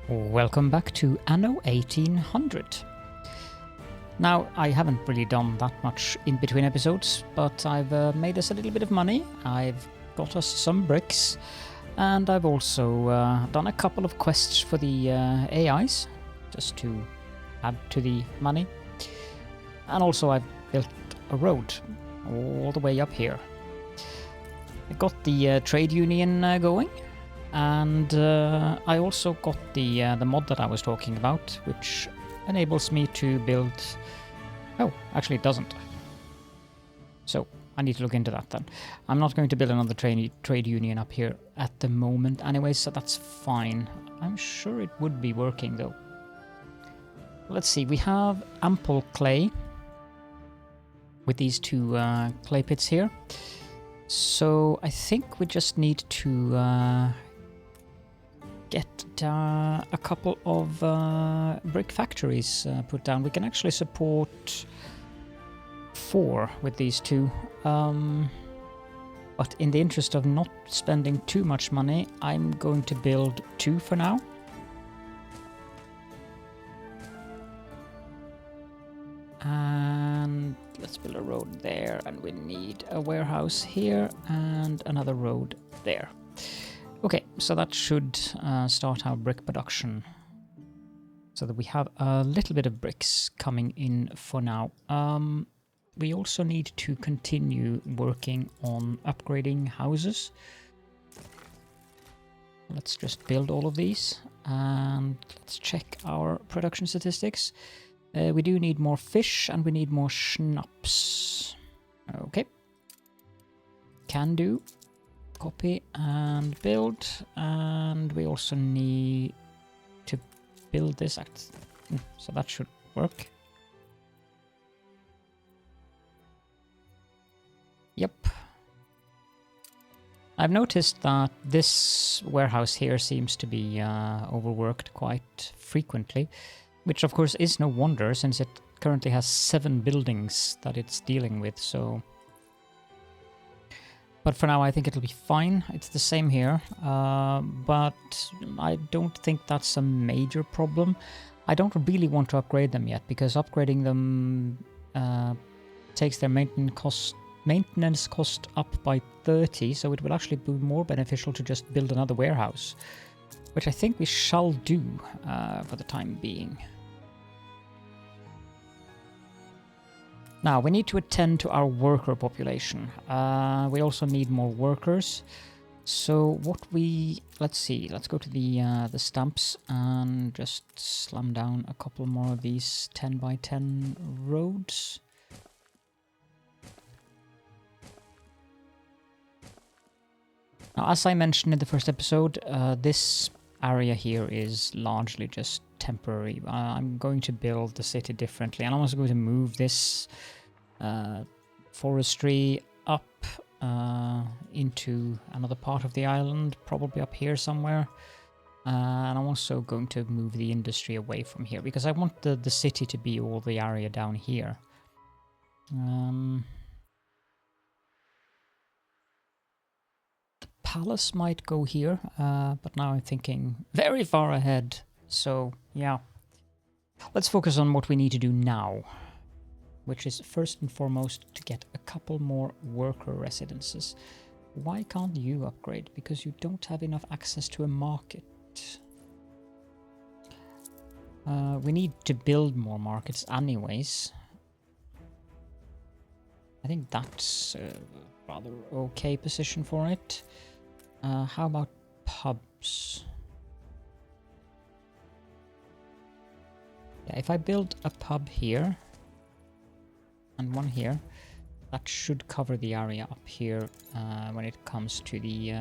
Welcome back to Anno 1800. Now, I haven't really done that much in between episodes, but I've made us a little bit of money, I've got us some bricks, and I've also done a couple of quests for the AIs, just to add to the money. And also I've built a road all the way up here. I got the trade union going. And I also got the mod that I was talking about, which enables me to build... Oh, actually it doesn't. So, I need to look into that then. I'm not going to build another trade union up here at the moment anyway, so that's fine. I'm sure it would be working though. Let's see, we have ample clay with these two clay pits here. So, I think we just need to... get a couple of brick factories put down. We can actually support 4 with these two. But in the interest of not spending too much money, I'm going to build 2 for now. And let's build a road there, and we need a warehouse here and another road there. Okay, so that should start our brick production, so that we have a little bit of bricks coming in for now. We also need to continue working on upgrading houses. Let's just build all of these, and let's check our production statistics. We do need more fish, and we need more schnapps. Okay. Can do. Copy and build, and we also need to build this so that should work. Yep. I've noticed that this warehouse here seems to be overworked quite frequently, which of course is no wonder since it currently has 7 buildings that it's dealing with, so... But for now, I think it'll be fine. It's the same here, but I don't think that's a major problem. I don't really want to upgrade them yet, because upgrading them takes their maintenance cost up by 30, so it will actually be more beneficial to just build another warehouse, which I think we shall do for the time being. Now, we need to attend to our worker population. We also need more workers. So what we... Let's see. Let's go to the stamps and just slam down a couple more of these 10 by 10 roads. Now, as I mentioned in the first episode, this area here is largely just temporary. I'm going to build the city differently, and I'm also going to move this forestry up into another part of the island, probably up here somewhere. And I'm also going to move the industry away from here, because I want the city to be all the area down here. The palace might go here, but now I'm thinking very far ahead. So, yeah. Let's focus on what we need to do now, which is first and foremost to get a couple more worker residences. Why can't you upgrade? Because you don't have enough access to a market. We need to build more markets anyways. I think that's a rather okay position for it. How about pubs? Yeah, if I build a pub here and one here, that should cover the area up here when it comes to the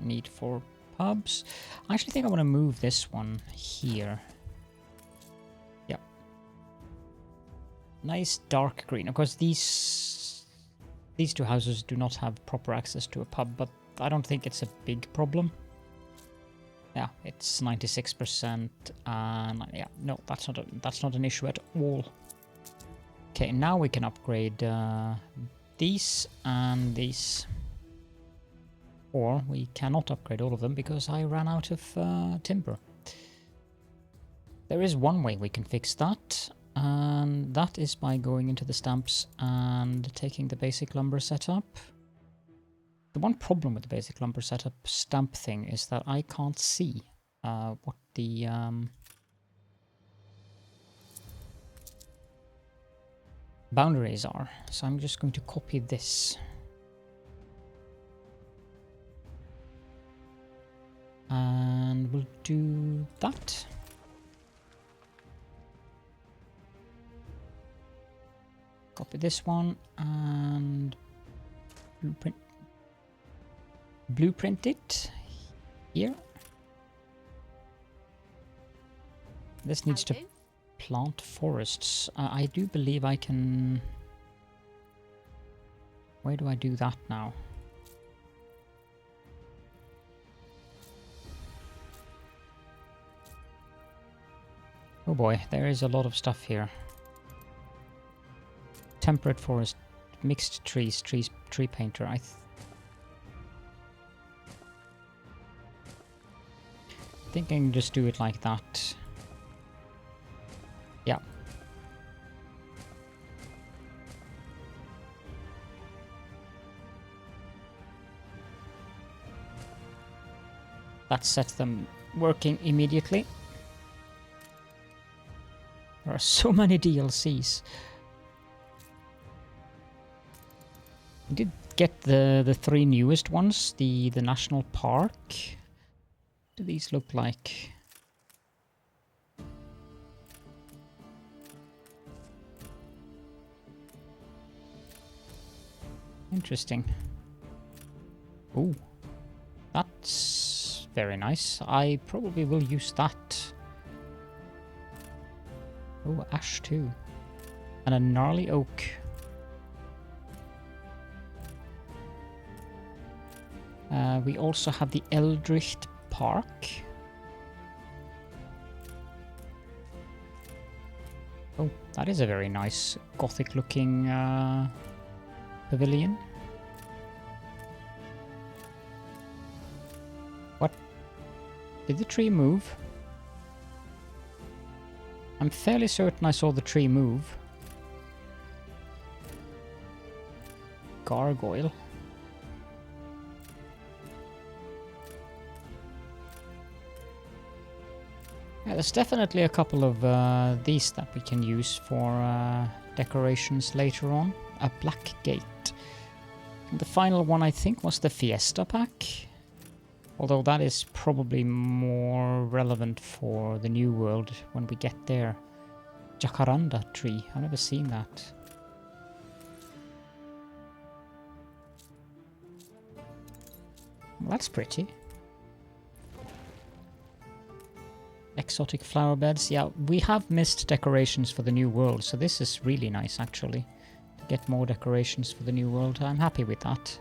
need for pubs. I actually think I want to move this one here. Yep. Nice dark green. Of course, these 2 houses do not have proper access to a pub, but I don't think it's a big problem. Yeah, it's 96%, and yeah, no, that's not an issue at all. Okay, now we can upgrade these and these. Or we cannot upgrade all of them because I ran out of timber. There is one way we can fix that, and that is by going into the stamps and taking the basic lumber setup. The one problem with the basic lumber setup stamp thing is that I can't see what the boundaries are. So I'm just going to copy this. And we'll do that. Copy this one and blueprint it here. This needs to plant forests. I do believe I can... Where do I do that now? Oh boy, there is a lot of stuff here. Temperate forest, mixed trees, tree painter. I think I can just do it like that. Yeah. That sets them working immediately. There are so many DLCs. I did get the three newest ones, the national park. What do these look like? Interesting. Oh, that's very nice. I probably will use that. Oh, ash too. And a gnarly oak. We also have the Eldritch Park. Oh, that is a very nice gothic looking pavilion. What? Did the tree move? I'm fairly certain I saw the tree move. Gargoyle. Yeah, there's definitely a couple of these that we can use for decorations later on. A black gate. And the final one I think was the Fiesta pack. Although that is probably more relevant for the new world when we get there. Jacaranda tree. I've never seen that. Well, that's pretty. Exotic flower beds. Yeah, we have missed decorations for the new world, so this is really nice actually. To get more decorations for the new world. I'm happy with that.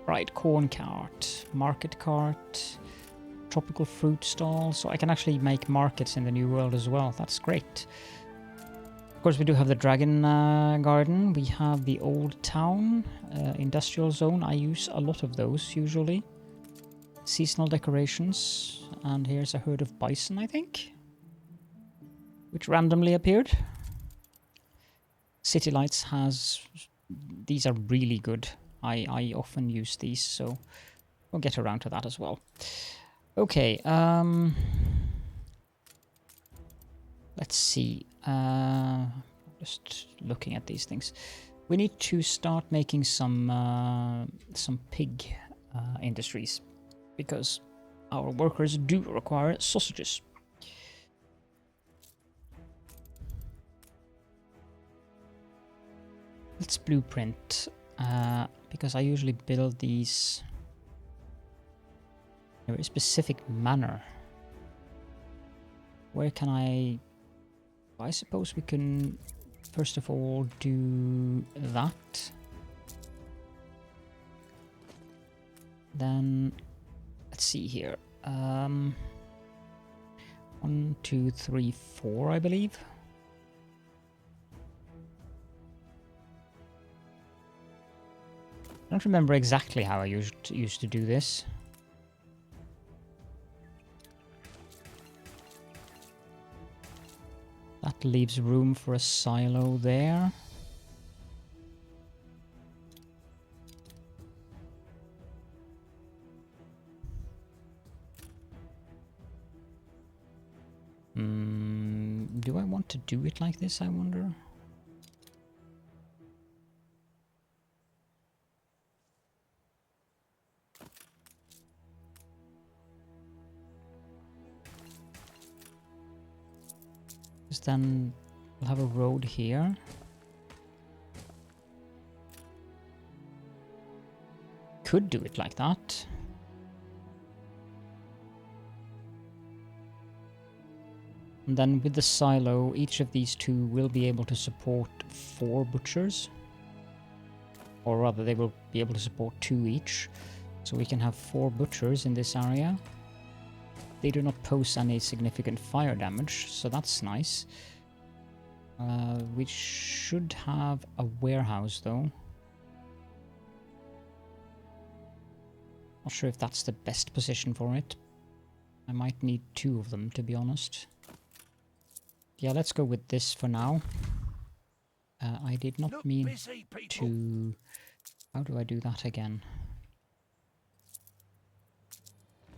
Right, corn cart, market cart, tropical fruit stall. So I can actually make markets in the new world as well. That's great. Of course, we do have the dragon garden. We have the old town, industrial zone. I use a lot of those usually. Seasonal decorations. And here's a herd of bison, I think, which randomly appeared. City lights has... These are really good. I often use these, so we'll get around to that as well. Okay, let's see. Just looking at these things. We need to start making some pig industries, because our workers do require sausages. Let's blueprint. Because I usually build these in a very specific manner. Where can I suppose we can first of all do that. Then let's see here. 1, 2, 3, 4, I believe. I don't remember exactly how I used to do this. That leaves room for a silo there. Do I want to do it like this, I wonder? Because then we'll have a road here. Could do it like that. And then with the silo, each of these two will be able to support 4 butchers. Or rather, they will be able to support 2 each. So we can have 4 butchers in this area. They do not pose any significant fire damage, so that's nice. We should have a warehouse though. Not sure if that's the best position for it. I might need 2 of them, to be honest. Yeah, let's go with this for now. I did not mean to... How do I do that again?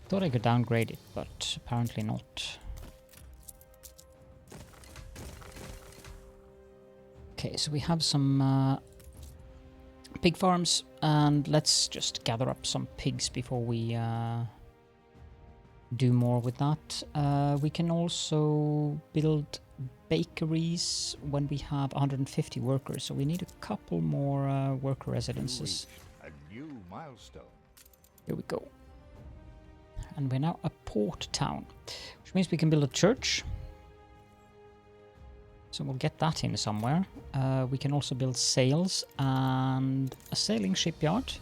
Thought I could downgrade it, but apparently not. Okay, so we have some pig farms, and let's just gather up some pigs before we do more with that. We can also build bakeries when we have 150 workers, so we need a couple more worker residences. A new milestone. Here we go. And we're now a port town, which means we can build a church. So we'll get that in somewhere. We can also build sails and a sailing shipyard.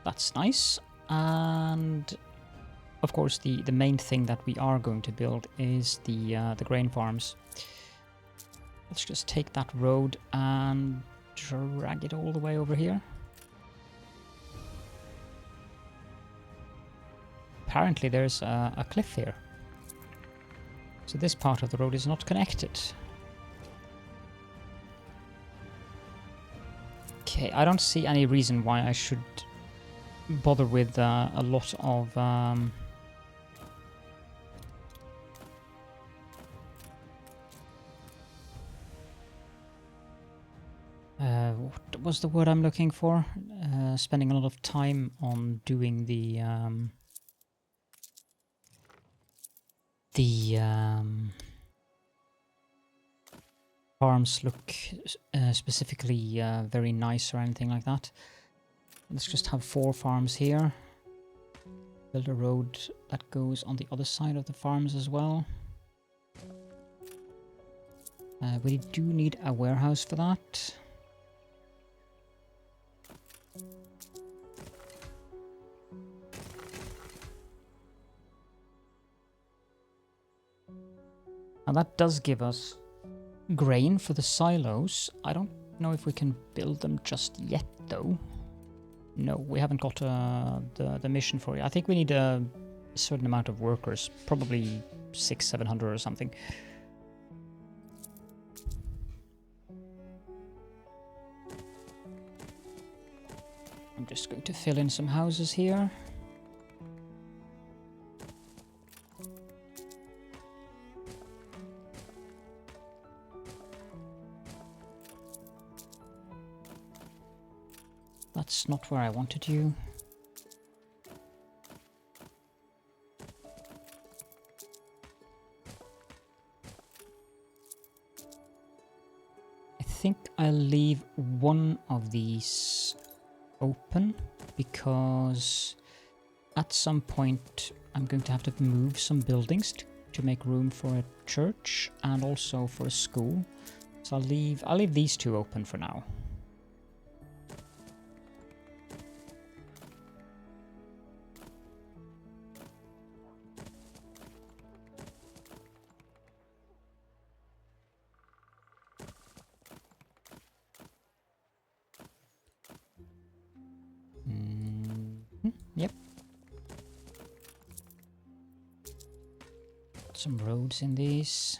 That's nice. And of course, the main thing that we are going to build is the grain farms. Let's just take that road and drag it all the way over here. Apparently there's a cliff here. So this part of the road is not connected. Okay, I don't see any reason why I should bother with a lot of... what was the word I'm looking for? Spending a lot of time on doing the farms look specifically very nice or anything like that. Let's just have 4 farms here. Build a road that goes on the other side of the farms as well. We do need a warehouse for that. Now that does give us grain for the silos. I don't know if we can build them just yet though. No, we haven't got the mission for it. I think we need a certain amount of workers, probably 600-700 or something. I'm just going to fill in some houses here. That's not where I wanted you. I think I'll leave one of these open because at some point I'm going to have to move some buildings to make room for a church and also for a school. So I'll leave these 2 open for now. Yep. Some roads in these.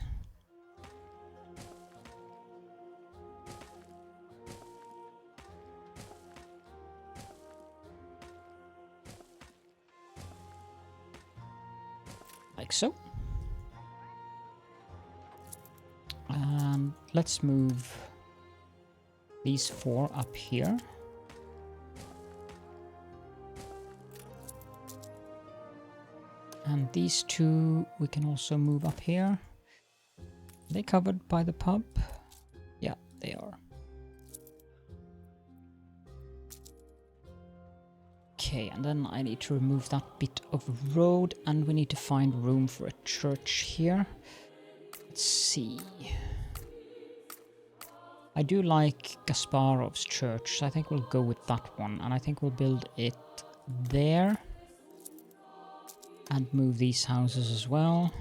like so. And let's move these 4 up here. And these 2 we can also move up here. Are they covered by the pub? Yeah, they are. Okay, and then I need to remove that bit of road, and we need to find room for a church here. Let's see. I do like Gasparov's church, so I think we'll go with that one, and I think we'll build it there. And move these houses as well.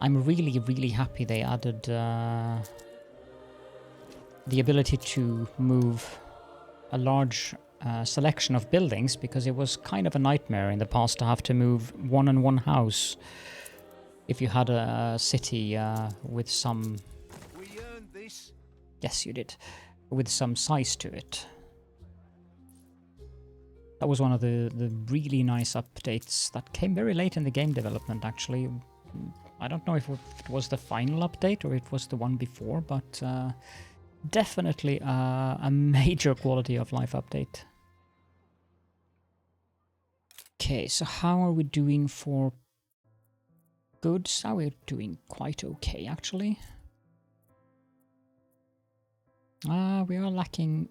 I'm really, really happy they added the ability to move a large selection of buildings, because it was kind of a nightmare in the past to have to move one and one house if you had a city with some... We earned this. Yes, you did. With some size to it. That was one of the really nice updates that came very late in the game development, actually. I don't know if it was the final update or it was the one before, but definitely a major quality of life update. Okay, so how are we doing for goods? We're doing quite okay, actually. We are lacking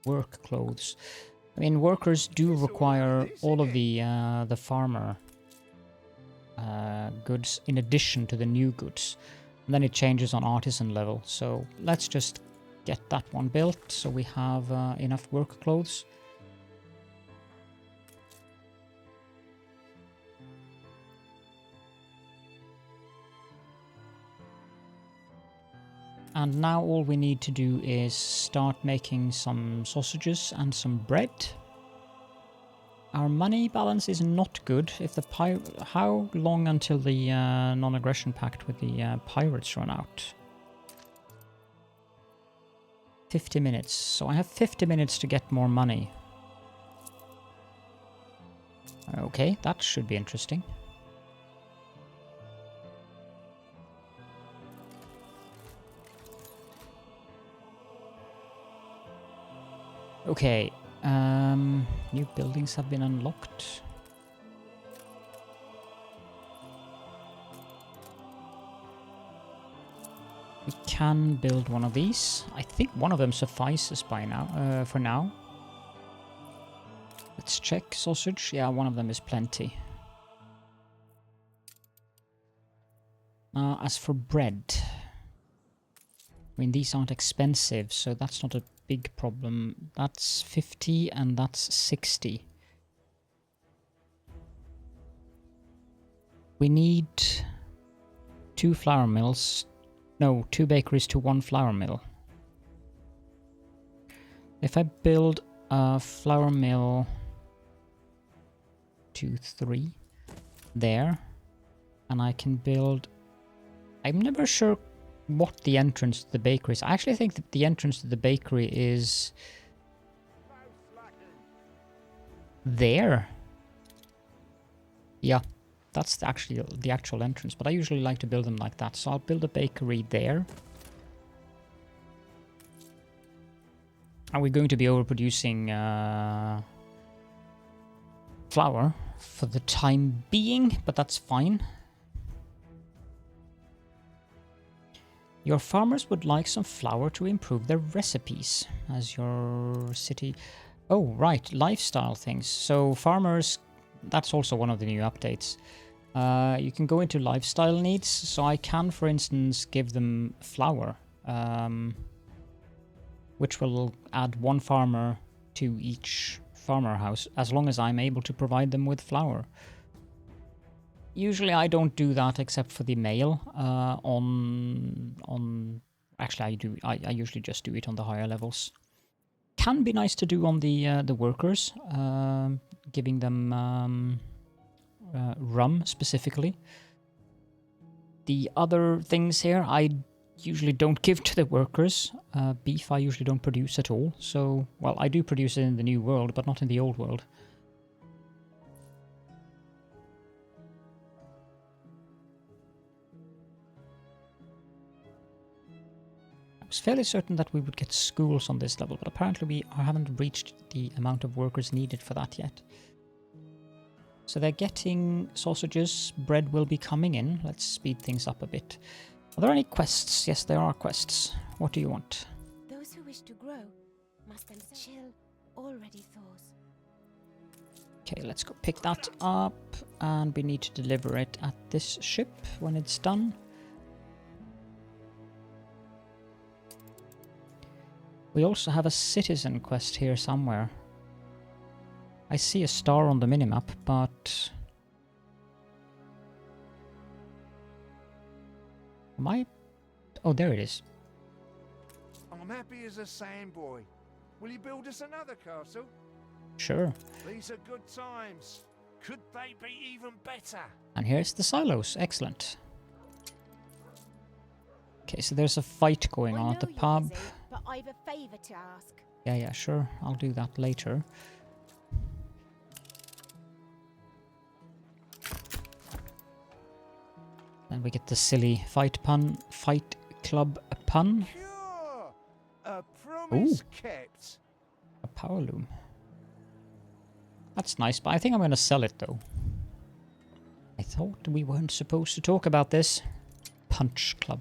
work clothes. I mean, workers do require all of the farmer goods in addition to the new goods. And then it changes on artisan level. So let's just get that one built so we have enough work clothes. And now all we need to do is start making some sausages and some bread. Our money balance is not good. If the how long until the non-aggression pact with the pirates run out? 50 minutes. So I have 50 minutes to get more money. Okay, that should be interesting. Okay, new buildings have been unlocked. We can build one of these. I think one of them suffices by now, for now. Let's check. Sausage. Yeah, one of them is plenty. As for bread, I mean, these aren't expensive, so that's not a big problem. That's 50 and that's 60. We need 2 flour mills. No, 2 bakeries to 1 flour mill. If I build a flour mill 2, 3 there, and I can build... I'm never sure what the entrance to the bakery is. I actually think that the entrance to the bakery is there. Yeah, that's actually the actual entrance, but I usually like to build them like that, so I'll build a bakery there. Are we going to be overproducing flour for the time being, but that's fine. Your farmers would like some flour to improve their recipes as your city... Oh, right, lifestyle things. So farmers, that's also one of the new updates. You can go into lifestyle needs. So I can, for instance, give them flour, which will add 1 farmer to each farmer house, as long as I'm able to provide them with flour. Usually I don't do that except for the mail actually I usually just do it on the higher levels. Can be nice to do on the workers, giving them rum specifically. The other things here I usually don't give to the workers. Beef I usually don't produce at all. So, well, I do produce it in the new world, but not in the old world. was fairly certain that we would get schools on this level, but apparently we haven't reached the amount of workers needed for that yet. So they're getting sausages, bread will be coming in. Let's speed things up a bit. Are there any quests? Yes, there are quests. What do you want? Those who wish to grow must themselves chill already thaws. Okay, let's go pick that up, and we need to deliver it at this ship when it's done. We also have a citizen quest here somewhere. I see a star on the minimap, but... Am I... Oh, there it is. I'm happy as a sandboy. Will you build us another castle? Sure. These are good times. Could they be even better? And here's the silos. Excellent. Okay, so there's a fight going on at the pub. Busy, but I've a favour to ask. Yeah, sure. I'll do that later. Then we get the silly fight club pun. Sure. A promise kept. A power loom. That's nice, but I think I'm going to sell it though. I thought we weren't supposed to talk about this. Punch club.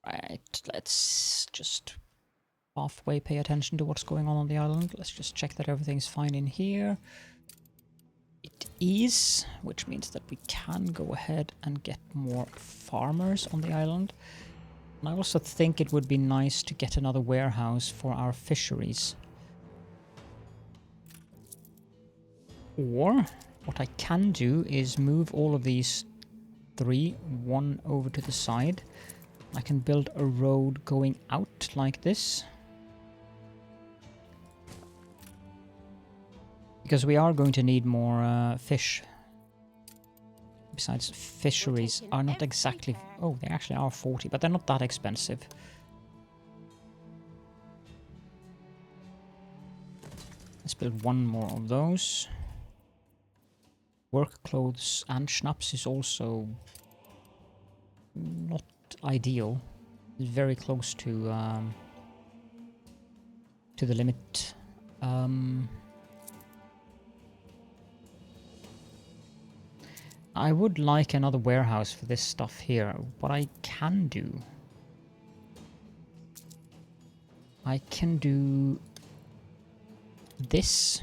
Right, let's just halfway pay attention to what's going on the island. Let's just check that everything's fine in here. It is, which means that we can go ahead and get more farmers on the island. And I also think it would be nice to get another warehouse for our fisheries. Or what I can do is move all of these one over to the side. I can build a road going out like this. Because we are going to need more fish. Besides, fisheries are not exactly... Oh, they actually are 40, but they're not that expensive. Let's build one more of those. Work clothes and schnapps is also not ideal. It's very close to the limit. I would like another warehouse for this stuff here. What I can do... I can do this.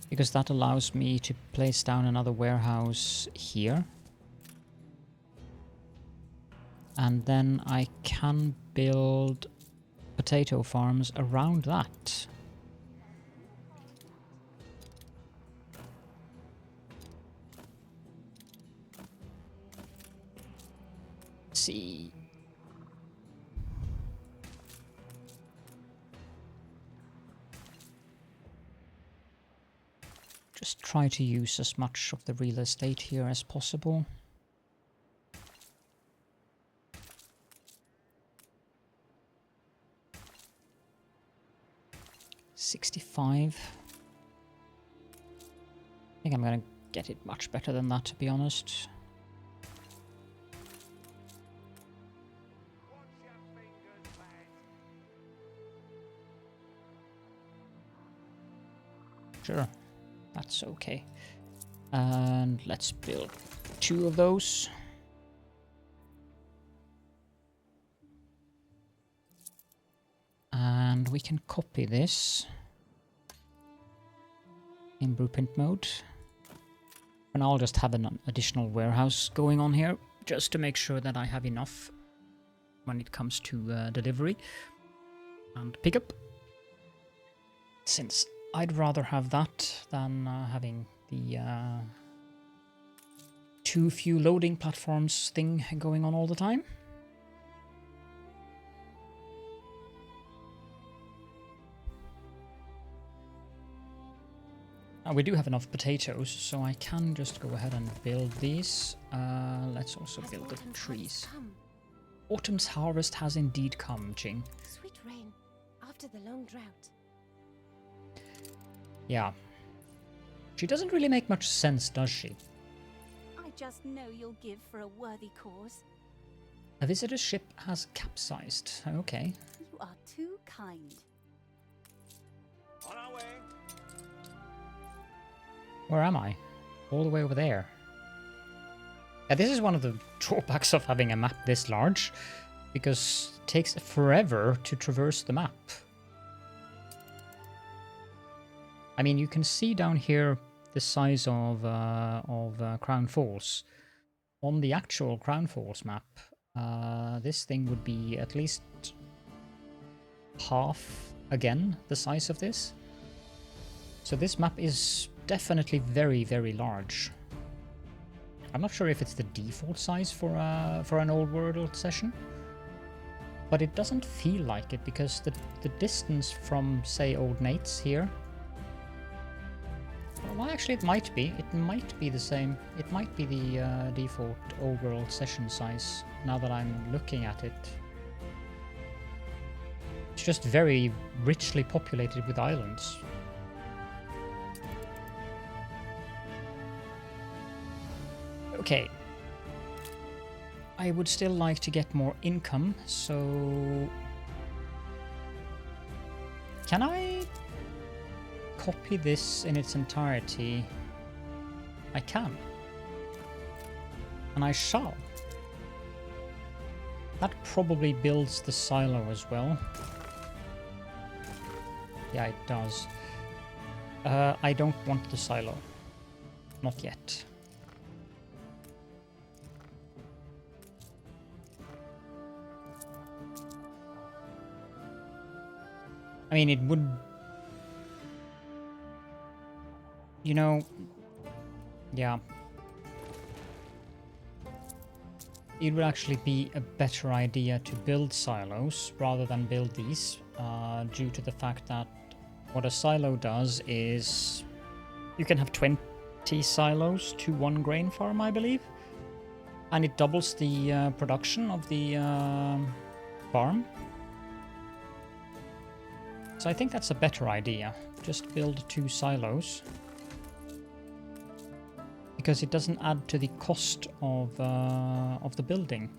Because that allows me to place down another warehouse here. And then I can build potato farms around that. Let's see. Just try to use as much of the real estate here as possible. $65. I think I'm gonna get it much better than that, to be honest. Sure. That's okay. And let's build 2 of those. And we can copy this in blueprint mode. And I'll just have an additional warehouse going on here, just to make sure that I have enough when it comes to delivery and pickup. Since I'd rather have that than having the too few loading platforms thing going on all the time. Now we do have enough potatoes, so I can just go ahead and build these. Let's also build the trees. Autumn's harvest has indeed come, Jing. Sweet rain after the long drought. Yeah. She doesn't really make much sense, does she? I just know you'll give for a worthy cause. A visitor ship has capsized. Okay. You are too kind. On our way. Where am I? All the way over there. Yeah, this is one of the drawbacks of having a map this large, because it takes forever to traverse the map. I mean, you can see down here the size of Crown Falls. On the actual Crown Falls map, this thing would be at least half, again, the size of this. So this map is definitely very, very large. I'm not sure if it's the default size for an old world session, but it doesn't feel like it, because the distance from, say, Old Nate's here. Well, actually, it might be. It might be the same. It might be the default old world session size, now that I'm looking at it. It's just very richly populated with islands. Okay. I would still like to get more income, so... Can I copy this in its entirety? I can. And I shall. That probably builds the silo as well. Yeah, it does. I don't want the silo. Not yet. I mean, it would... You know... Yeah. It would actually be a better idea to build silos rather than build these, due to the fact that what a silo does is... You can have 20 silos to one grain farm, I believe. And it doubles the production of the farm. So I think that's a better idea. Just build 2 silos. Because it doesn't add to the cost of the building.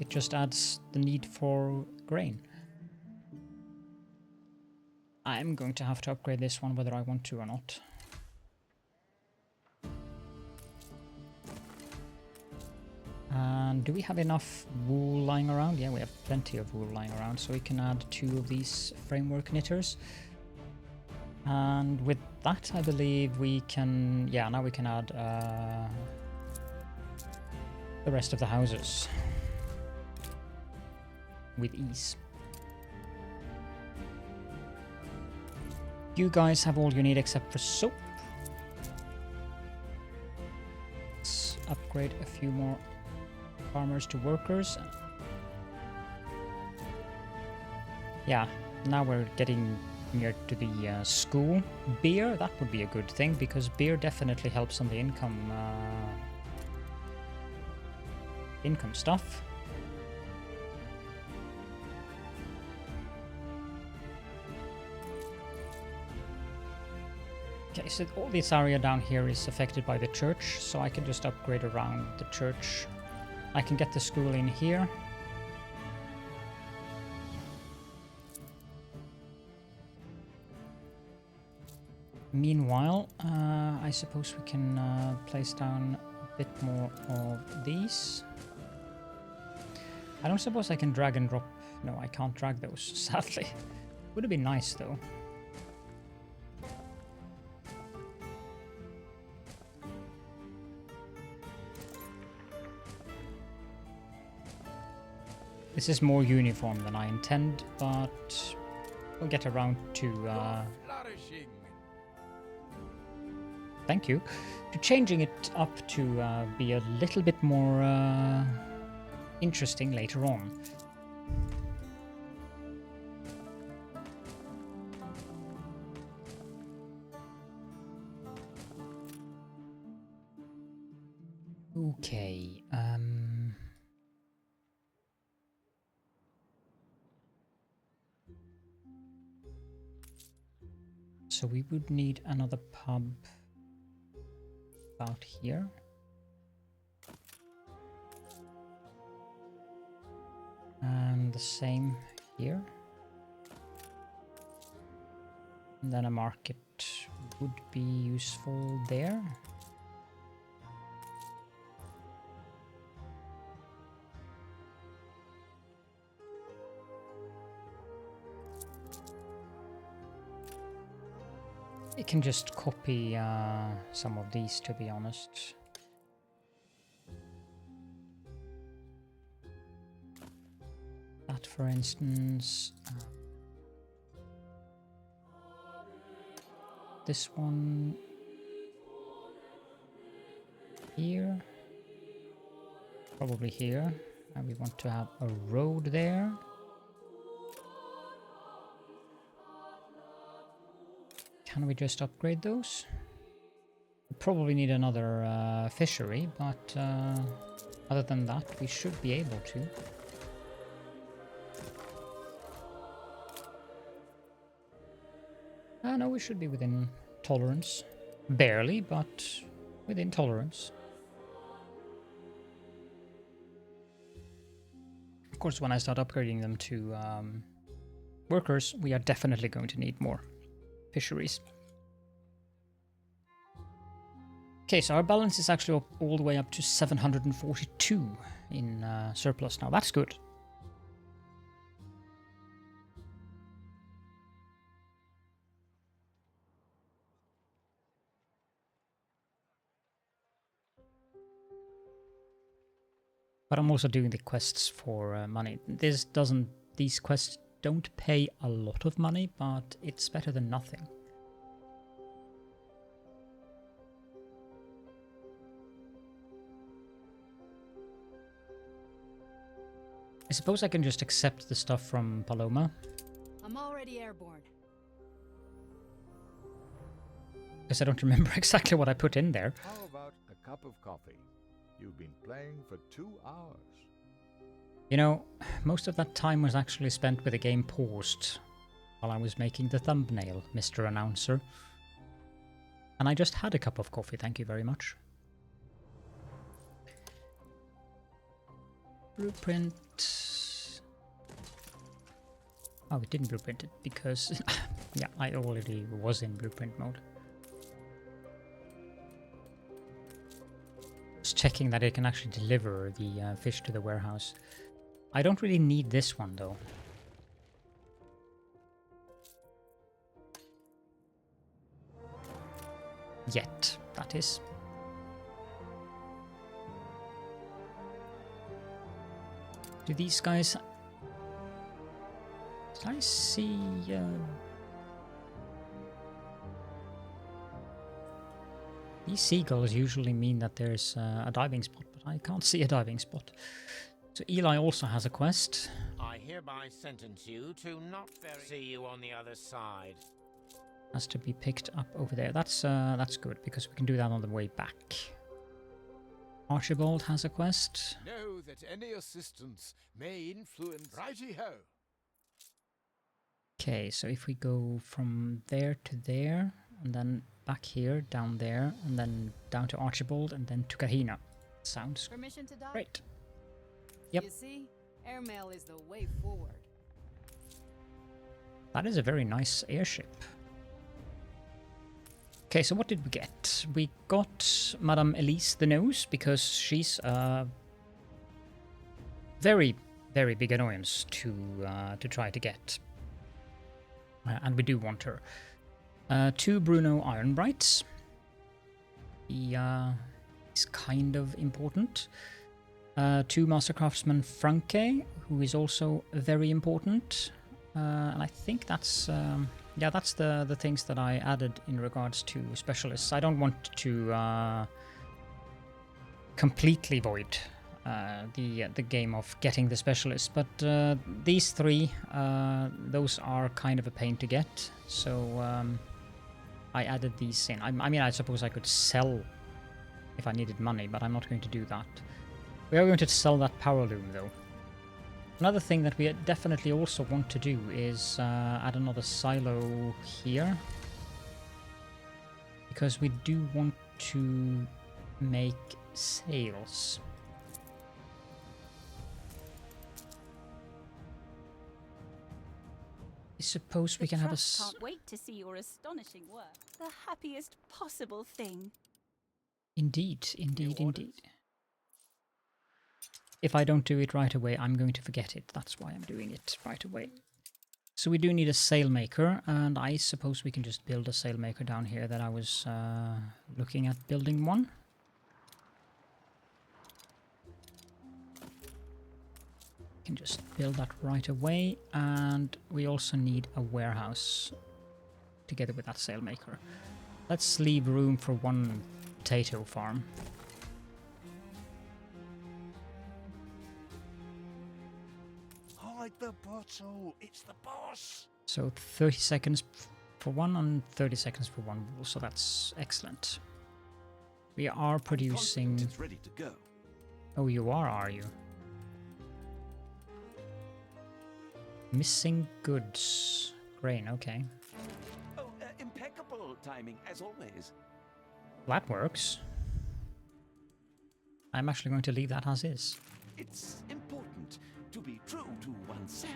It just adds the need for grain. I'm going to have to upgrade this one whether I want to or not. And do we have enough wool lying around? Yeah, we have plenty of wool lying around, so we can add 2 of these framework knitters. And with that, I believe we can... Yeah, now we can add the rest of the houses with ease. You guys have all you need except for soap. Let's upgrade a few more farmers to workers. Yeah, now we're getting near to the school. Beer, that would be a good thing, because beer definitely helps on the income stuff. Okay, so all this area down here is affected by the church, so I can just upgrade around the church. I can get the school in here. Meanwhile, I suppose we can place down a bit more of these. I don't suppose I can drag and drop. No, I can't drag those, sadly. Would have been nice, though. This is more uniform than I intend, but we'll get around to... Thank you. To changing it up to be a little bit more interesting later on. Okay. So we would need another pub about here. And the same here. And then a market would be useful there. You can just copy some of these, to be honest. That, for instance. This one here. Probably here. And we want to have a road there. Can we just upgrade those? We probably need another fishery, but other than that, we should be able to. No, we should be within tolerance. Barely, but within tolerance. Of course, when I start upgrading them to workers, we are definitely going to need more fisheries. Okay, so our balance is actually all the way up to 742 in surplus now. That's good. But I'm also doing the quests for money. These quests don't pay a lot of money, but it's better than nothing. I suppose I can just accept the stuff from Paloma. I'm already airborne. Because I don't remember exactly what I put in there. How about a cup of coffee? You've been playing for 2 hours. You know, most of that time was actually spent with the game paused while I was making the thumbnail, Mr. Announcer. And I just had a cup of coffee, thank you very much. Blueprint. Oh, it didn't blueprint it because yeah, I already was in blueprint mode. Just checking that it can actually deliver the fish to the warehouse. I don't really need this one though. Yet, that is. Do these guys... Did I see... These seagulls usually mean that there's a diving spot, but I can't see a diving spot. So Eli also has a quest. I hereby sentence you to not see you on the other side. Has to be picked up over there. That's good, because we can do that on the way back. Archibald has a quest. Know that any assistance may influence... Righty-ho! Okay, so if we go from there to there, and then back here, down there, and then down to Archibald, and then to Kahina. Sounds Permission to dive? great. Yep. You see, airmail is the way forward. That is a very nice airship. Okay, so what did we get? We got Madame Elise the Nose, because she's a very, very big annoyance to try to get. And we do want her. 2 Bruno Iron Brights. He is kind of important. 2 Master Craftsman Franke, who is also very important. And I think that's... yeah, that's the things that I added in regards to specialists. I don't want to completely void the game of getting the specialists, but these 3, those are kind of a pain to get. So I added these in. I mean, I suppose I could sell if I needed money, but I'm not going to do that. We are going to sell that power loom, though. Another thing that we definitely also want to do is add another silo here. Because we do want to make sails. I suppose we The can have a Trust can't wait to see your astonishing work. The happiest possible thing. Indeed, indeed, indeed. If I don't do it right away, I'm going to forget it. That's why I'm doing it right away. So we do need a sailmaker, and I suppose we can just build a sailmaker down here that I was looking at building one. Can just build that right away, and we also need a warehouse together with that sailmaker. Let's leave room for one potato farm. Hide the bottle. It's the boss. So 30 seconds for one and 30 seconds for one wool, so that's excellent. We are producing... It's ready to go. Oh, you are you? Missing goods. Grain, okay. Oh, impeccable timing, as always. That works. I'm actually going to leave that as is. It's important to be true to oneself.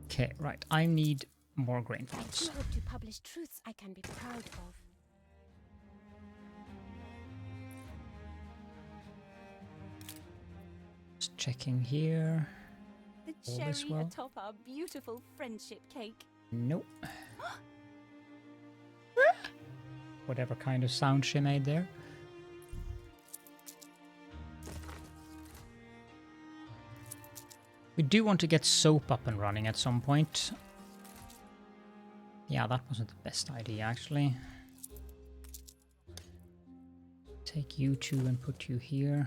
Okay, right. I need more grain farms. I hope to publish truths I can be proud of. Just checking here. The All cherry is well. atop our beautiful friendship cake. Nope. Whatever kind of sound she made there. We do want to get soap up and running at some point. Yeah, that wasn't the best idea, actually. Take you two and put you here.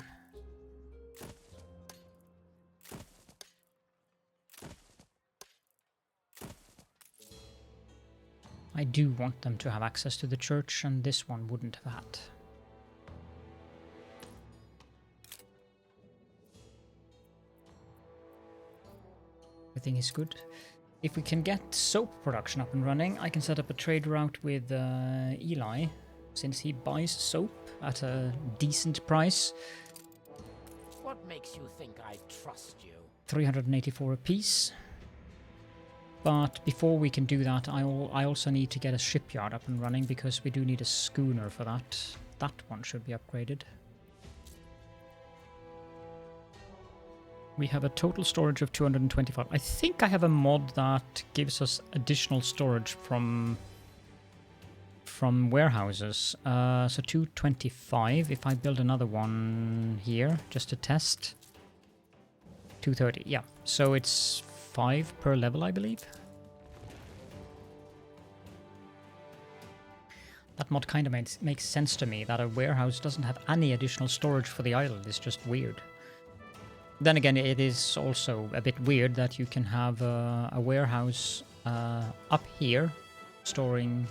I do want them to have access to the church, and this one wouldn't have had. Everything is good. If we can get soap production up and running, I can set up a trade route with Eli, since he buys soap at a decent price. What makes you think I trust you? 384 apiece. But before we can do that, I also need to get a shipyard up and running, because we do need a schooner for that. That one should be upgraded. We have a total storage of 225. I think I have a mod that gives us additional storage from warehouses. So 225. If I build another one here, just to test. 230, yeah. So it's 5 per level, I believe. That mod kind of makes sense to me, that a warehouse doesn't have any additional storage for the island. It's just weird. Then again, it is also a bit weird that you can have a warehouse up here storing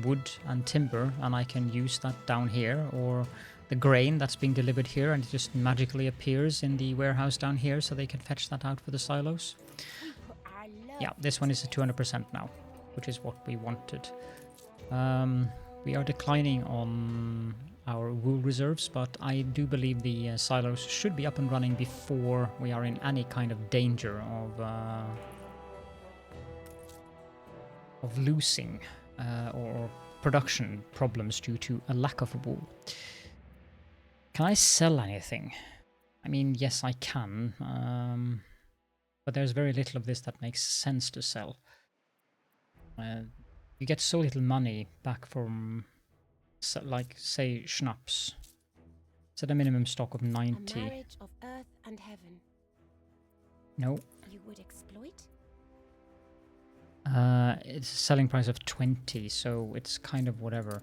wood and timber, and I can use that down here, or the grain that's being delivered here, and it just magically appears in the warehouse down here, so they can fetch that out for the silos. Yeah, this one is at 200% now, which is what we wanted. We are declining on our wool reserves, but I do believe the silos should be up and running before we are in any kind of danger of losing or production problems due to a lack of wool. Can I sell anything? I mean, yes, I can, but there's very little of this that makes sense to sell. You get so little money back from, like, say, schnapps. It's at a minimum stock of 90. A marriage of earth and heaven. No. You would exploit? It's a selling price of 20, so it's kind of whatever.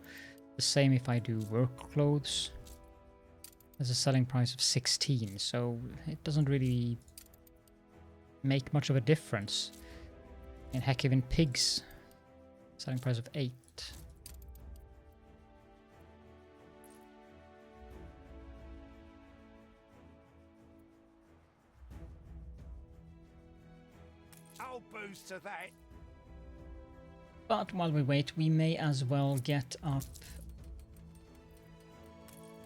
The same if I do work clothes. There's a selling price of 16, so it doesn't really make much of a difference. And heck, even pigs. Selling price of 8. I'll boost to that. But while we wait, we may as well get up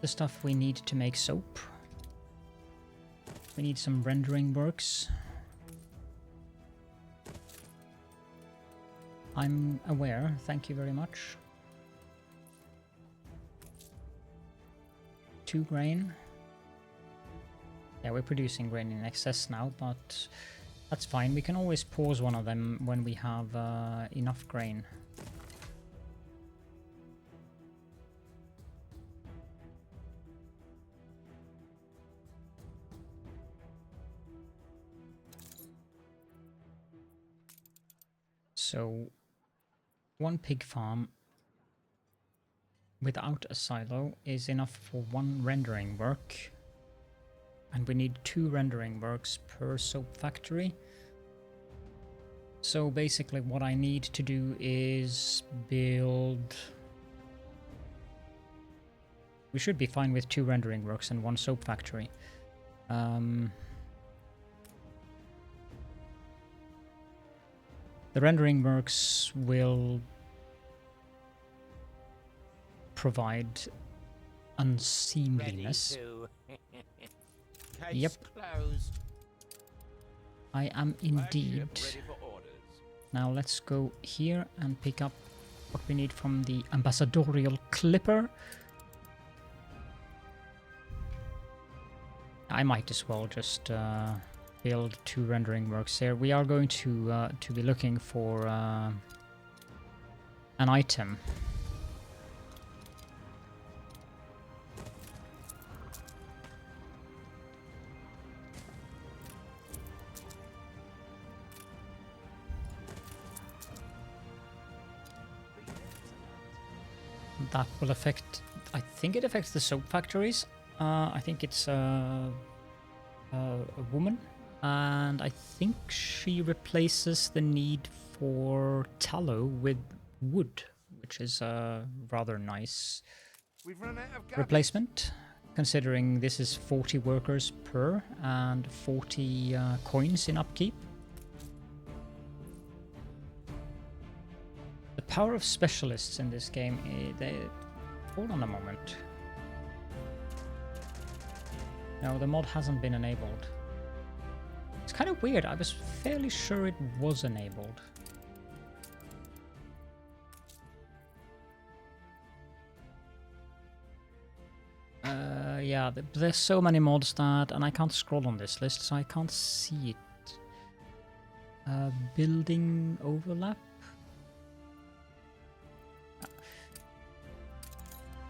the stuff we need to make soap. We need some rendering works. I'm aware, thank you very much. 2 grain. Yeah, we're producing grain in excess now, but that's fine. We can always pause one of them when we have enough grain. So, 1 pig farm without a silo is enough for 1 rendering work. And we need 2 rendering works per soap factory. So basically what I need to do is build... We should be fine with 2 rendering works and 1 soap factory. The rendering works will provide unseemliness. Yep. Closed. I am indeed. Now let's go here and pick up what we need from the ambassadorial clipper. I might as well just build 2 rendering works here. We are going to be looking for an item. That will affect, I think it affects the soap factories. I think it's a woman, and I think she replaces the need for tallow with wood, which is a rather nice We've run out of replacement, considering this is 40 workers per and 40 coins in upkeep. The power of specialists in this game, hold on a moment. No, the mod hasn't been enabled. It's kind of weird, I was fairly sure it was enabled. Yeah, there's so many mods that, and I can't scroll on this list, so I can't see it. Building overlap?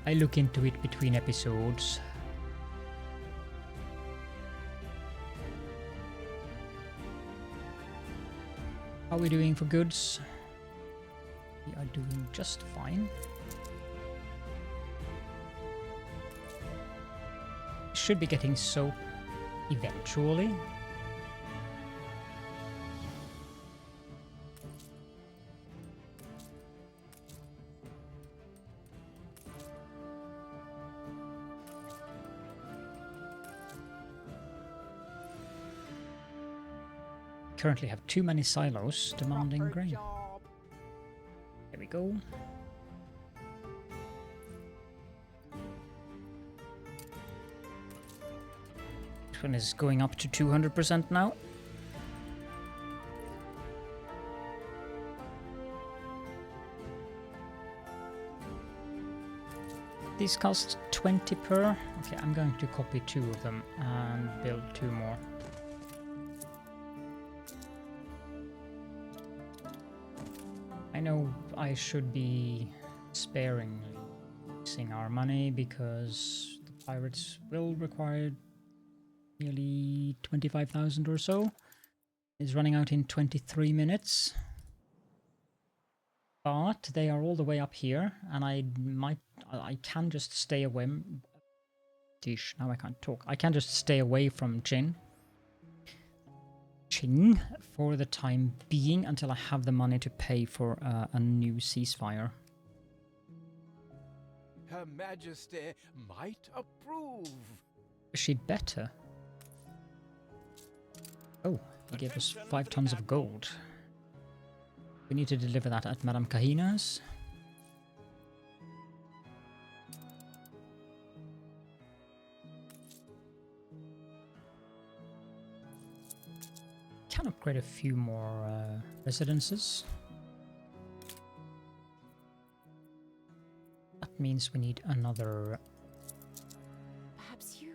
I look into it between episodes. How are we doing for goods? We are doing just fine. Should be getting soap eventually. Currently have too many silos demanding grain. There we go. This one is going up to 200% now. These cost 20 per. Okay, I'm going to copy 2 of them and build 2 more. I know I should be sparingly using our money because the pirates will require nearly 25,000 or so. It's running out in 23 minutes. But they are all the way up here, and I can just stay away. Dish, now I can't talk. I can just stay away from Ching for the time being until I have the money to pay for a new ceasefire. Her Majesty might approve. She'd better. Oh, he gave us 5 tons of gold. We need to deliver that at Madame Kahina's. upgrade a few more residences. That means we need another... Perhaps you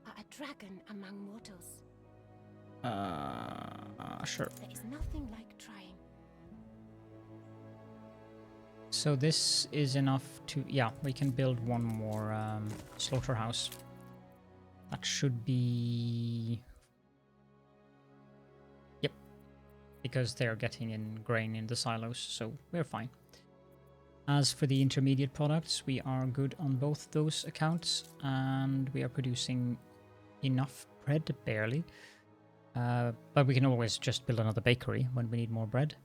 are a dragon among mortals. Sure. There is nothing like trying. So this is enough to... Yeah, we can build one more slaughterhouse. That should be... Yep. Because they're getting in grain in the silos, so we're fine. As for the intermediate products, we are good on both those accounts, and we are producing enough bread, barely. But we can always just build another bakery when we need more bread.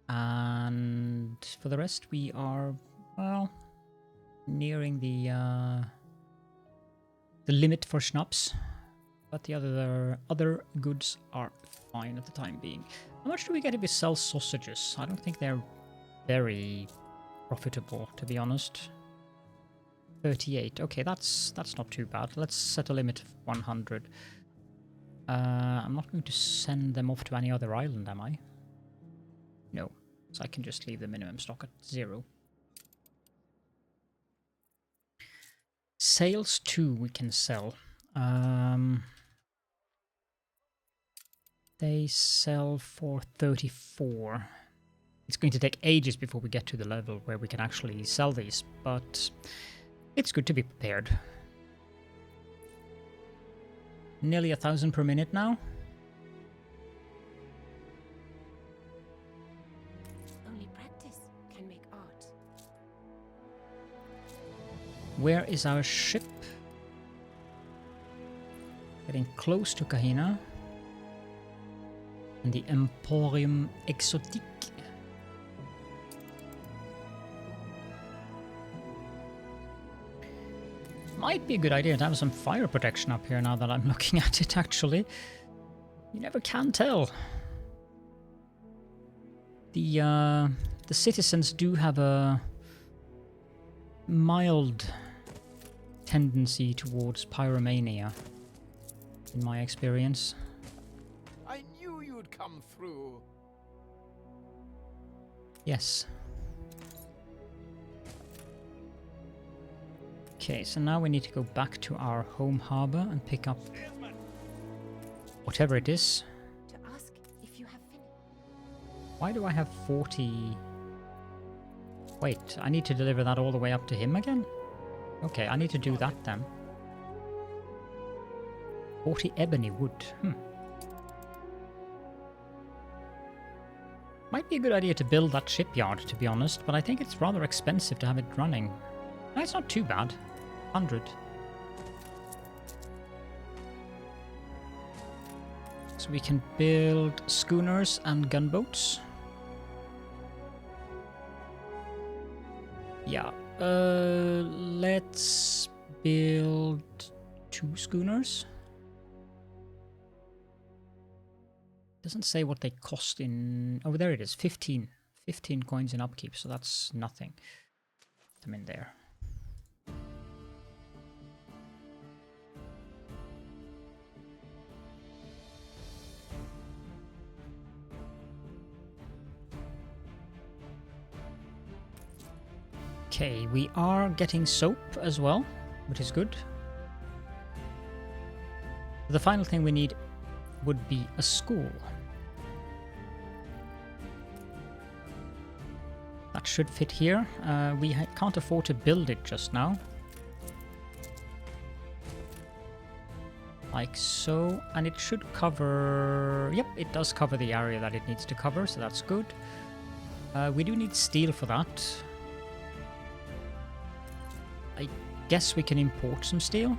And for the rest, we are, well, nearing the limit for schnapps. But the other goods are fine at the time being. How much do we get if we sell sausages? I don't think they're very profitable, to be honest. 38. Okay, that's not too bad. Let's set a limit of 100. I'm not going to send them off to any other island, am I? No. So I can just leave the minimum stock at 0. Sales 2 we can sell. They sell for 34. It's going to take ages before we get to the level where we can actually sell these, but it's good to be prepared. Nearly 1,000 per minute now. Only practice can make art. Where is our ship? Getting close to Kahina. And the Emporium Exotique. Might be a good idea to have some fire protection up here now that I'm looking at it, actually. You never can tell. The citizens do have a mild tendency towards pyromania, in my experience. I knew you'd come through. Yes. Okay, so now we need to go back to our home harbor and pick up whatever it is. To ask if you have finished. Why do I have 40? Wait, I need to deliver that all the way up to him again? Okay, I need to do that then. 40 ebony wood. Might be a good idea to build that shipyard, to be honest, but I think it's rather expensive to have it running. No, it's not too bad. 100. So we can build schooners and gunboats. Yeah. Let's build 2 schooners. Doesn't say what they cost in... Oh, there it is. 15. 15 coins in upkeep, so that's nothing. Put them in there. Okay, we are getting soap as well, which is good. The final thing we need would be a school. That should fit here. We can't afford to build it just now. Like so, and it should cover... Yep, it does cover the area that it needs to cover, so that's good. We do need steel for that. I guess we can import some steel.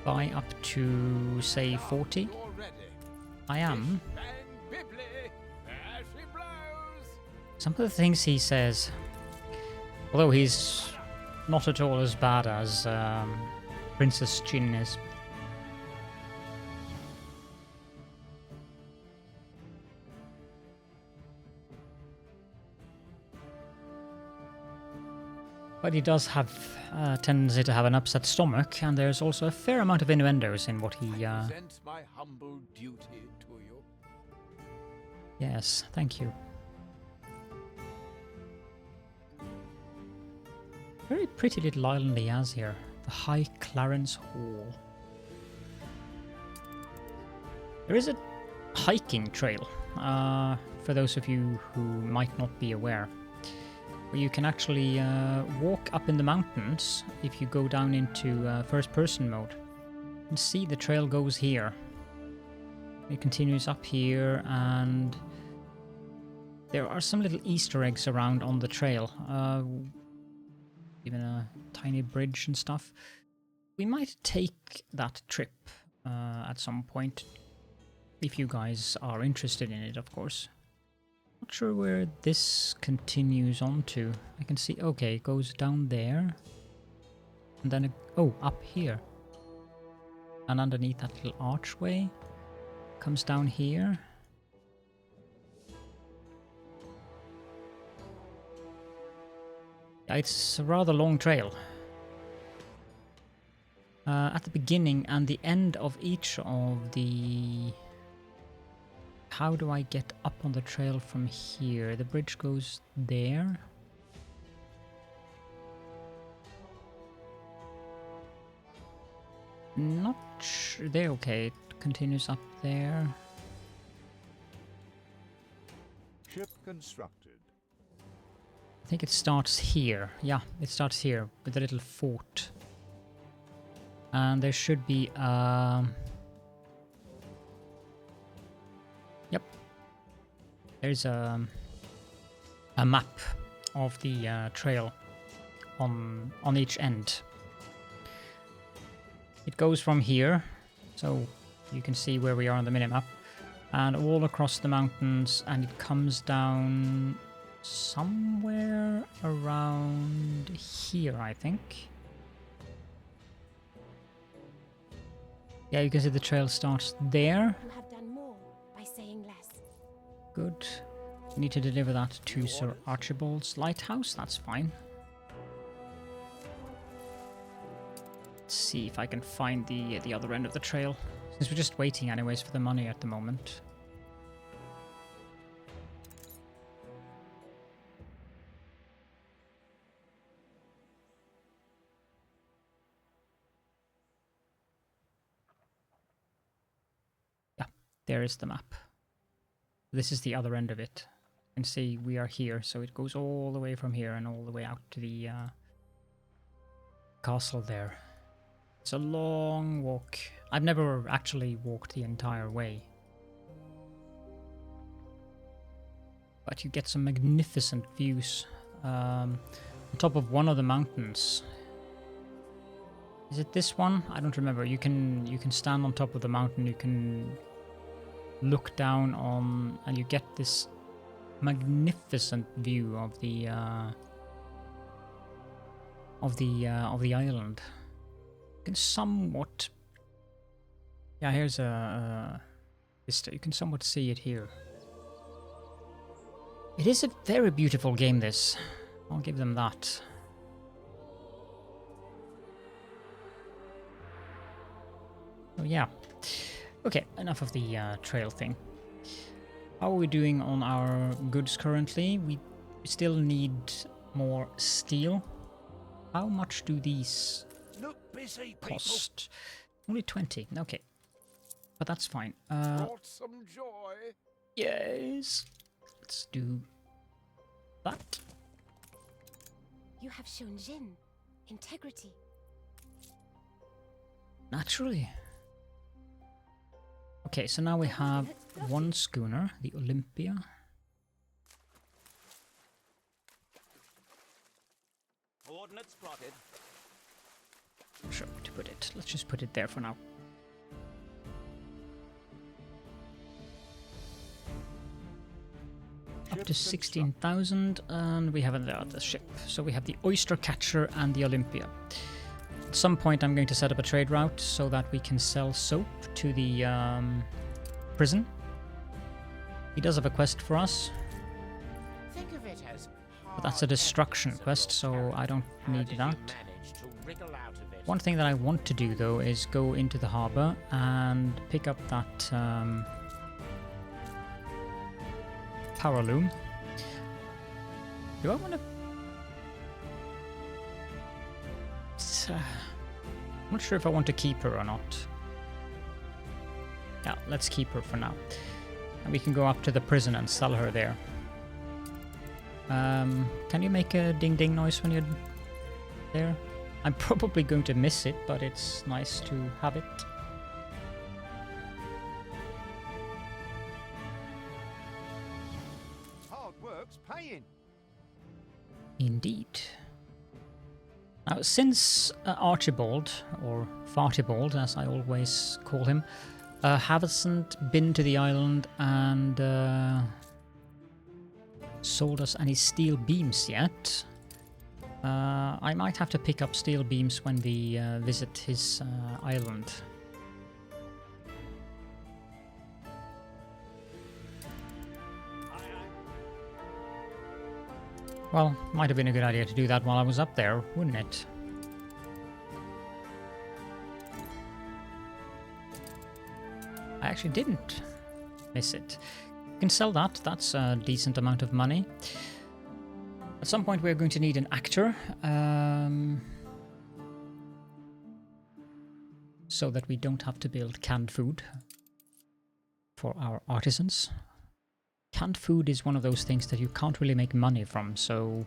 Buy up to, say, 40. I am. Some of the things he says, although he's not at all as bad as Princess Jin is. But he does have a tendency to have an upset stomach, and there's also a fair amount of innuendos in what he... Present my humble duty to you. Yes, thank you. Very pretty little island he has here. The High Clarence Hall. There is a hiking trail, for those of you who might not be aware, where you can actually walk up in the mountains if you go down into first-person mode. And see the trail goes here. It continues up here, and there are some little Easter eggs around on the trail. Even a tiny bridge and stuff. We might take that trip at some point, if you guys are interested in it, of course. Not sure where this continues on to. I can see, okay, it goes down there. And then, up here. And underneath that little archway. Comes down here. Yeah, it's a rather long trail. At the beginning and the end of each of the... How do I get up on the trail from here? The bridge goes there. Not sure. There, okay. It continues up there. Ship constructed. I think it starts here. Yeah, it starts here with a little fort. And there should be Yep. There's a map of the trail on each end. It goes from here, so you can see where we are on the minimap, and all across the mountains, and it comes down somewhere around here, I think. Yeah, you can see the trail starts there. You have done more by saying less. Good. We need to deliver that to Sir Archibald's lighthouse. That's fine. Let's see if I can find the other end of the trail, since we're just waiting anyways for the money at the moment. There is the map. This is the other end of it. You can see we are here, so it goes all the way from here and all the way out to the castle there. It's a long walk. I've never actually walked the entire way. But you get some magnificent views on top of one of the mountains. Is it this one? I don't remember. You can stand on top of the mountain. You can look down on, and you get this magnificent view of the island. You can somewhat, yeah, here's a vista. You can somewhat see it here. It is a very beautiful game, this. I'll give them that. Oh yeah. Okay, enough of the trail thing. How are we doing on our goods currently? We still need more steel. How much do these Look busy, cost? Only 20. Okay, but that's fine. Brought some joy. Yes. Let's do that. You have shown Jin integrity. Naturally. Okay, so now we have one schooner, the Olympia. Coordinates plotted. Not sure where to put it. Let's just put it there for now. Up to 16,000, and we have another ship. So we have the Oyster Catcher and the Olympia. At some point I'm going to set up a trade route so that we can sell soap to the prison. He does have a quest for us. Think of it as But that's a destruction quest, so I don't need that. One thing that I want to do though is go into the harbor and pick up that power loom. Do I want to... I'm not sure if I want to keep her or not. Yeah, let's keep her for now. And we can go up to the prison and sell her there. Can you make a ding ding noise when you're there? I'm probably going to miss it, but it's nice to have it. Hard work's paying. Indeed. Now, since Archibald, or Fartibald as I always call him, hasn't been to the island and sold us any steel beams yet, I might have to pick up steel beams when we visit his island. Well, might have been a good idea to do that while I was up there, wouldn't it? I actually didn't miss it. You can sell that, that's a decent amount of money. At some point we're going to need an actor, so that we don't have to build canned food for our artisans. Canned food is one of those things that you can't really make money from, so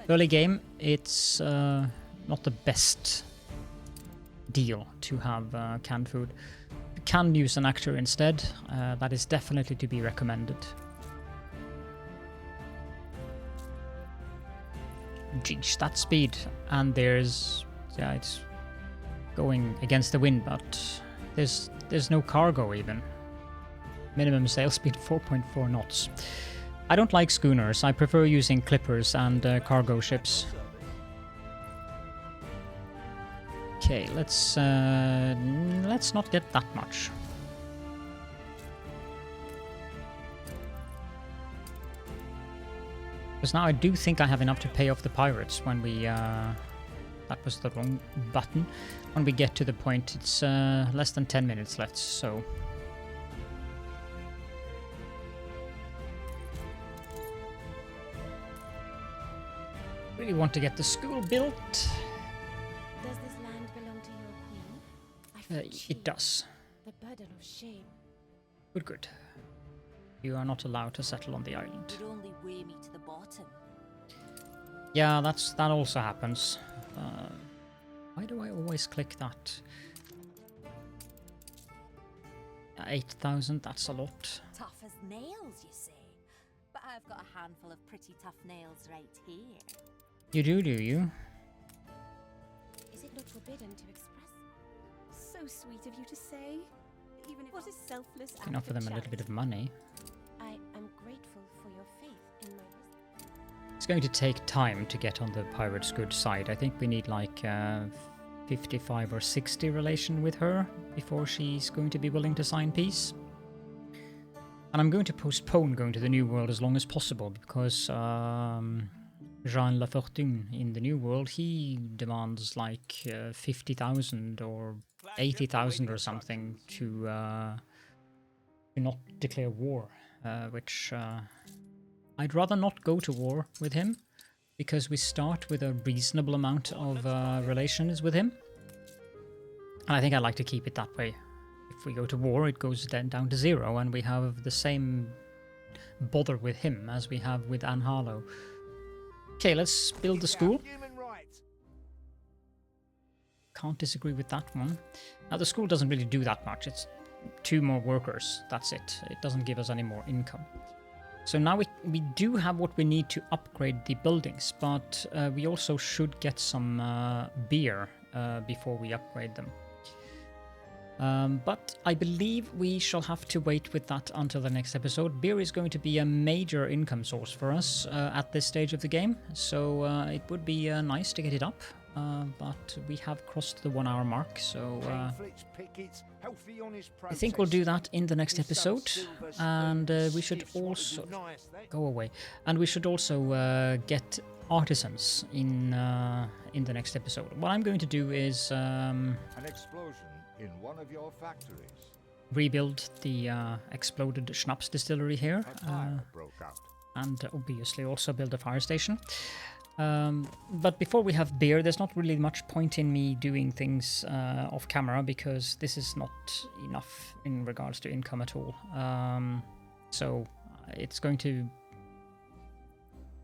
early game it's not the best deal to have canned food. You can use an actor instead, that is definitely to be recommended. Geesh, that speed, and there's... yeah, it's going against the wind, but there's no cargo even. Minimum sail speed 4.4 knots. I don't like schooners, I prefer using clippers and cargo ships. Okay, let's not get that much. Because now I do think I have enough to pay off the pirates when we... that was the wrong button. When we get to the point, it's less than 10 minutes left, so... really want to get the school built. Does this land belong to your queen? I feel It does. the burden of shame. Good, good. You are not allowed to settle on the island. Would only weigh me to the bottom. Yeah, that also happens. Why do I always click that? 8,000, that's a lot. Tough as nails, you say. But I've got a handful of pretty tough nails right here. You do you? Is it not forbidden to express? So sweet of you to say. Even if what a selfless You can offer them a little bit of money. I am grateful for your faith in my wisdom. It's going to take time to get on the pirate's good side. I think we need like 55 or 60 relation with her before she's going to be willing to sign peace. And I'm going to postpone going to the New World as long as possible because Jean Lafortune in the New World, he demands like 50,000 or 80,000 or something to not declare war, which I'd rather not go to war with him because we start with a reasonable amount of relations with him. And I think I'd like to keep it that way. If we go to war, it goes then down to 0 and we have the same bother with him as we have with Anne Harlow. Okay, let's build the school. Human rights. Can't disagree with that one. Now the school doesn't really do that much. It's 2 more workers. That's it. It doesn't give us any more income. So now we do have what we need to upgrade the buildings, but we also should get some beer before we upgrade them. But I believe we shall have to wait with that until the next episode. Beer is going to be a major income source for us at this stage of the game, so it would be nice to get it up but we have crossed the 1 hour mark, so Pamphlets, pickets, healthy, honest I think we'll do protest. that in the next With some episode, silver and spoons, we should stiffs want to also deny us that. go away, and we should also get artisans in the next episode. What I'm going to do is An explosion in one of your factories. rebuild the exploded schnapps distillery here, A fire broke out. and obviously also build a fire station. But before we have beer, there's not really much point in me doing things off camera, because this is not enough in regards to income at all. So it's going to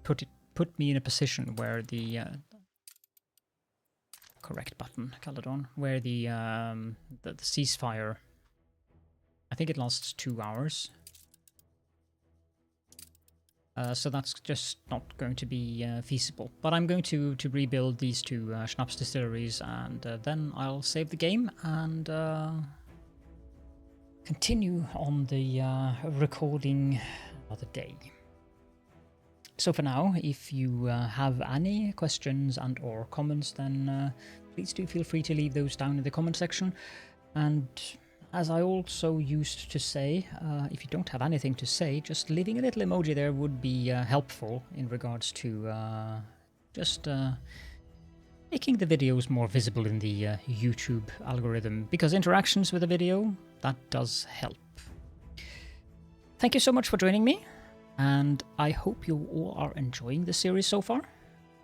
put me in a position where the correct button, Caledon, where the ceasefire, I think it lasts 2 hours. So that's just not going to be feasible. But I'm going to rebuild these two schnapps distilleries, and then I'll save the game and continue on the recording another day. So for now, if you have any questions and or comments, then please do feel free to leave those down in the comment section. And as I also used to say, if you don't have anything to say, just leaving a little emoji there would be helpful in regards to just making the videos more visible in the YouTube algorithm, because interactions with the video, that does help. Thank you so much for joining me, and I hope you all are enjoying the series so far,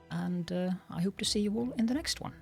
and I hope to see you all in the next one.